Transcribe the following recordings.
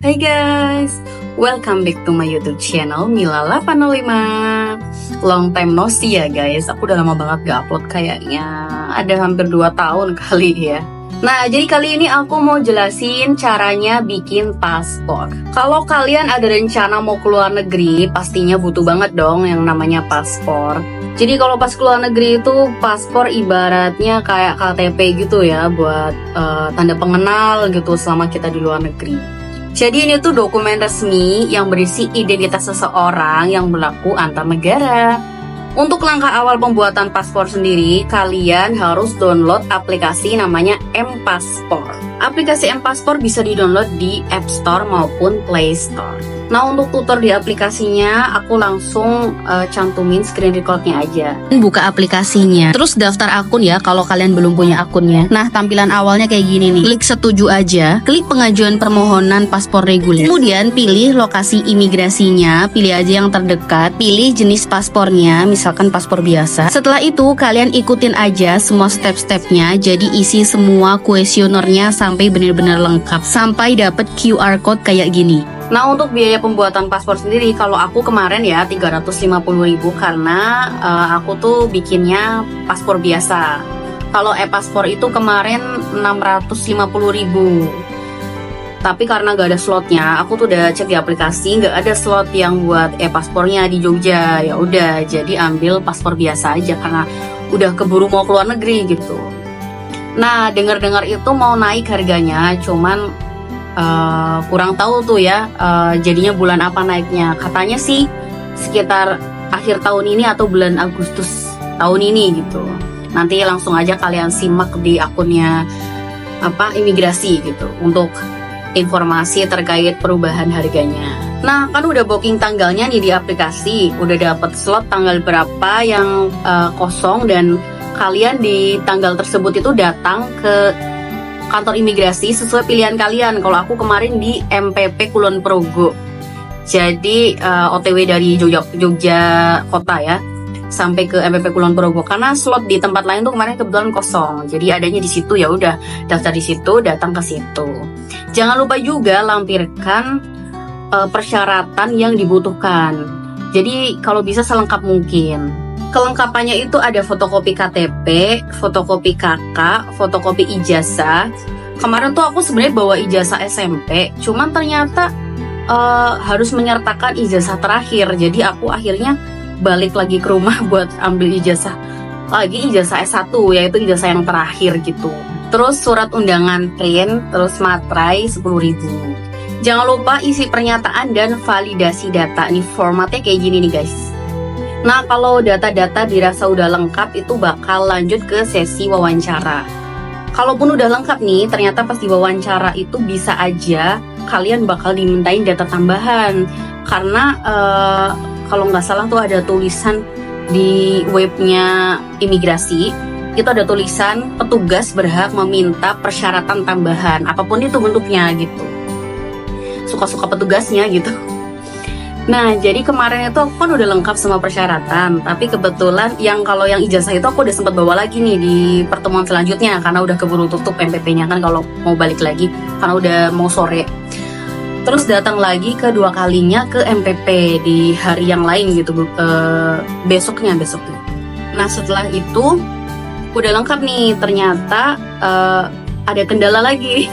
Hai guys, welcome back to my YouTube channel Mila805. Long time no see ya guys, aku udah lama banget gak upload, kayaknya ada hampir 2 tahun kali ya. Nah, jadi kali ini aku mau jelasin caranya bikin paspor. Kalau kalian ada rencana mau keluar negeri, pastinya butuh banget dong yang namanya paspor. Jadi kalau pas keluar negeri itu paspor ibaratnya kayak KTP gitu ya, buat tanda pengenal gitu selama kita di luar negeri. Jadi ini tuh dokumen resmi yang berisi identitas seseorang yang berlaku antar negara. Untuk langkah awal pembuatan paspor sendiri, kalian harus download aplikasi namanya M-Paspor. Aplikasi M-Paspor bisa di-download di App Store maupun Play Store. Nah, untuk tutor di aplikasinya, aku langsung cantumin screen recordnya aja. Buka aplikasinya, terus daftar akun ya kalau kalian belum punya akunnya. Nah, tampilan awalnya kayak gini nih. Klik setuju aja, klik pengajuan permohonan paspor reguler. Kemudian pilih lokasi imigrasinya, pilih aja yang terdekat, pilih jenis paspornya, misalkan paspor biasa. Setelah itu, kalian ikutin aja semua step-stepnya, jadi isi semua kuesionernya sampai benar-benar lengkap, sampai dapet QR code kayak gini. Nah, untuk biaya pembuatan paspor sendiri, kalau aku kemarin ya 350.000 karena aku tuh bikinnya paspor biasa. Kalau e-paspor itu kemarin 650.000. Tapi karena gak ada slotnya, aku tuh udah cek di aplikasi, gak ada slot yang buat e-paspornya di Jogja. Ya udah, jadi ambil paspor biasa aja karena udah keburu mau keluar negeri gitu. Nah, dengar-dengar itu mau naik harganya, cuman kurang tahu tuh ya jadinya bulan apa naiknya. Katanya sih sekitar akhir tahun ini atau bulan Agustus tahun ini gitu. Nanti langsung aja kalian simak di akunnya imigrasi gitu untuk informasi terkait perubahan harganya. Nah, kan udah booking tanggalnya nih di aplikasi, udah dapet slot tanggal berapa yang kosong, dan kalian di tanggal tersebut itu datang ke kantor imigrasi sesuai pilihan kalian. Kalau aku kemarin di MPP Kulon Progo, jadi OTW dari Jogja kota ya sampai ke MPP Kulon Progo, karena slot di tempat lain tuh kemarin kebetulan kosong, jadi adanya di situ. Ya udah, daftar di situ, datang ke situ. Jangan lupa juga lampirkan persyaratan yang dibutuhkan, jadi kalau bisa selengkap mungkin. Kelengkapannya itu ada fotokopi KTP, fotokopi KK, fotokopi ijazah. Kemarin tuh aku sebenarnya bawa ijazah SMP, cuman ternyata harus menyertakan ijazah terakhir. Jadi aku akhirnya balik lagi ke rumah buat ambil ijazah S1, yaitu ijazah yang terakhir gitu. Terus surat undangan print, terus materai 10.000. Jangan lupa isi pernyataan dan validasi data. Nih formatnya kayak gini nih guys. Nah, kalau data-data dirasa udah lengkap, itu bakal lanjut ke sesi wawancara. Kalaupun udah lengkap nih, ternyata pas di wawancara itu bisa aja kalian bakal dimintain data tambahan. Karena kalau nggak salah tuh ada tulisan di webnya imigrasi, itu ada tulisan petugas berhak meminta persyaratan tambahan, apapun itu bentuknya gitu. Suka-suka petugasnya gitu. Nah, jadi kemarin itu aku kan udah lengkap semua persyaratan, tapi kebetulan kalau yang ijazah itu aku udah sempat bawa lagi nih di pertemuan selanjutnya, karena udah keburu tutup MPP-nya kan kalau mau balik lagi, karena udah mau sore. Terus datang lagi kedua kalinya ke MPP di hari yang lain gitu, besoknya. Nah, setelah itu udah lengkap nih, ternyata ada kendala lagi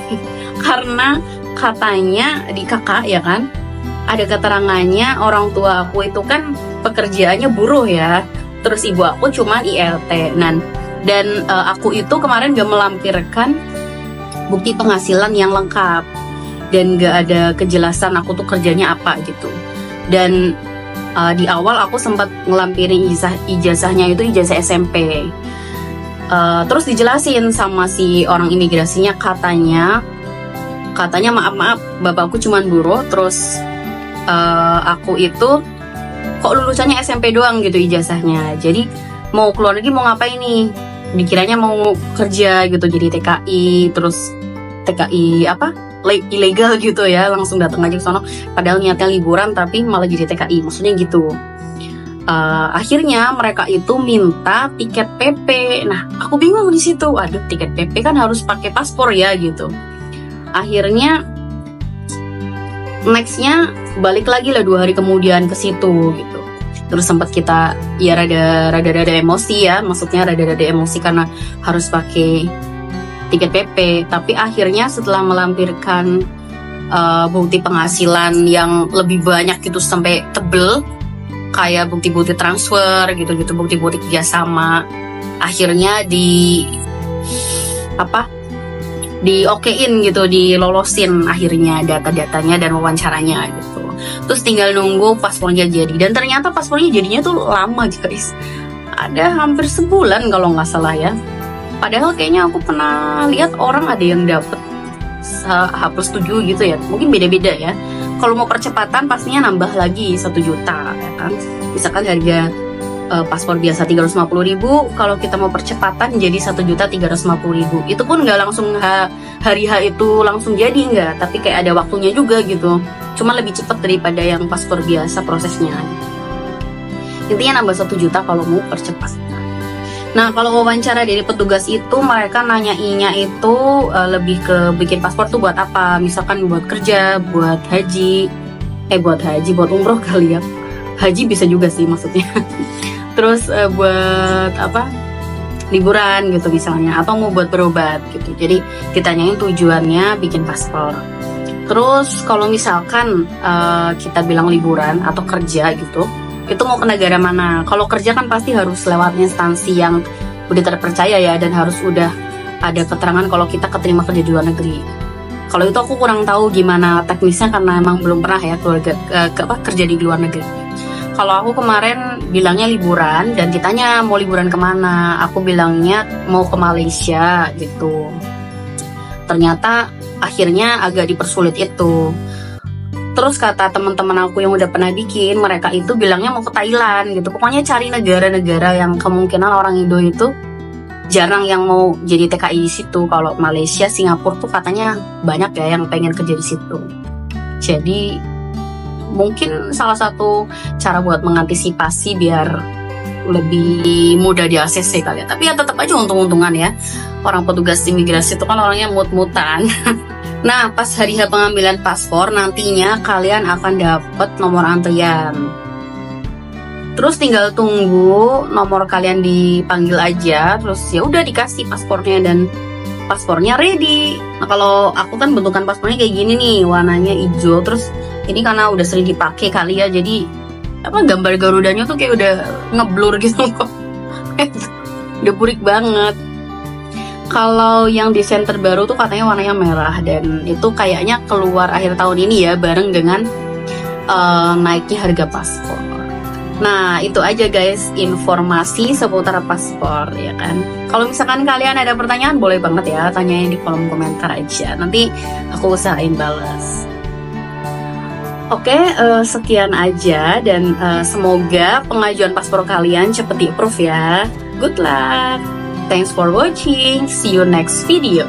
karena katanya di kakak ya kan, ada keterangannya orang tua aku itu kan pekerjaannya buruh ya, terus ibu aku cuma ILT. Dan aku itu kemarin gak melampirkan bukti penghasilan yang lengkap, dan gak ada kejelasan aku tuh kerjanya apa gitu. Dan di awal aku sempat ngelampirin ijazahnya itu ijazah SMP. Terus dijelasin sama si orang imigrasinya, katanya maaf bapakku cuman buruh, terus aku itu kok lulusannya SMP doang gitu ijazahnya. Jadi mau keluar lagi mau ngapain nih? Dikiranya mau kerja gitu, jadi TKI, terus TKI ilegal gitu ya, langsung datang aja ke sono. Padahal niatnya liburan tapi malah jadi TKI, maksudnya gitu. Akhirnya mereka itu minta tiket PP. Nah, aku bingung di situ. Aduh, tiket PP kan harus pakai paspor ya gitu. Akhirnya nextnya balik lagi lah 2 hari kemudian ke situ gitu. Terus sempat kita ya rada emosi ya, maksudnya rada emosi karena harus pakai tiket PP. Tapi akhirnya setelah melampirkan bukti penghasilan yang lebih banyak gitu sampai tebel, kayak bukti-bukti transfer gitu-gitu, bukti-bukti kerjasama, akhirnya diokein gitu, dilolosin akhirnya data-datanya dan wawancaranya gitu. Terus tinggal nunggu paspornya jadi, dan ternyata paspornya jadinya tuh lama guys, ada hampir sebulan kalau nggak salah ya. Padahal kayaknya aku pernah lihat orang ada yang dapet H+7 gitu ya, mungkin beda-beda ya. Kalau mau percepatan pastinya nambah lagi 1 juta ya kan. Misalkan harga paspor biasa 350.000, kalau kita mau percepatan jadi 1.350.000. Itu pun nggak langsung hari H itu langsung jadi, nggak, tapi kayak ada waktunya juga gitu. Cuma lebih cepat daripada yang paspor biasa prosesnya. Intinya nambah 1 juta kalau mau percepatan. Nah, kalau wawancara dari petugas itu, mereka nanyainnya itu lebih ke bikin paspor tuh buat apa? Misalkan buat kerja, buat haji, buat umroh kali ya. Haji bisa juga sih maksudnya. Terus buat apa? Liburan gitu misalnya, atau mau buat berobat gitu. Jadi ditanyain tujuannya bikin paspor. Terus kalau misalkan kita bilang liburan atau kerja gitu, itu mau ke negara mana? Kalau kerja kan pasti harus lewat instansi yang udah terpercaya ya, dan harus udah ada keterangan kalau kita keterima kerja di luar negeri. Kalau itu aku kurang tahu gimana teknisnya karena emang belum pernah ya kerja di luar negeri. Kalau aku kemarin bilangnya liburan, dan ditanya mau liburan kemana, aku bilangnya mau ke Malaysia gitu. Ternyata akhirnya agak dipersulit itu. Terus kata teman-teman aku yang udah pernah bikin, mereka itu bilangnya mau ke Thailand gitu. Pokoknya cari negara-negara yang kemungkinan orang Indo itu jarang yang mau jadi TKI di situ. Kalau Malaysia, Singapura tuh katanya banyak ya yang pengen kerja di situ. Jadi mungkin salah satu cara buat mengantisipasi biar lebih mudah di ACC kali ya. Tapi ya tetap aja untung-untungan ya. Orang petugas imigrasi itu kan orangnya mut-mutan. Nah, pas hari H pengambilan paspor, nantinya kalian akan dapat nomor antrian. Terus tinggal tunggu nomor kalian dipanggil aja, terus ya udah dikasih paspornya dan paspornya ready. Nah, kalau aku kan bentukan paspornya kayak gini nih, warnanya hijau. Terus ini karena udah sering dipakai kali ya, jadi gambar Garudanya tuh kayak udah ngeblur gitu kok. Udah burik banget. Kalau yang desain terbaru tuh katanya warnanya merah, dan itu kayaknya keluar akhir tahun ini ya, bareng dengan naiknya harga paspor. Nah, itu aja guys informasi seputar paspor ya kan. Kalau misalkan kalian ada pertanyaan, boleh banget ya tanyain di kolom komentar aja, nanti aku usahain balas. Oke, sekian aja, dan semoga pengajuan paspor kalian cepet di approve ya. Good luck. Thanks for watching. See you next video.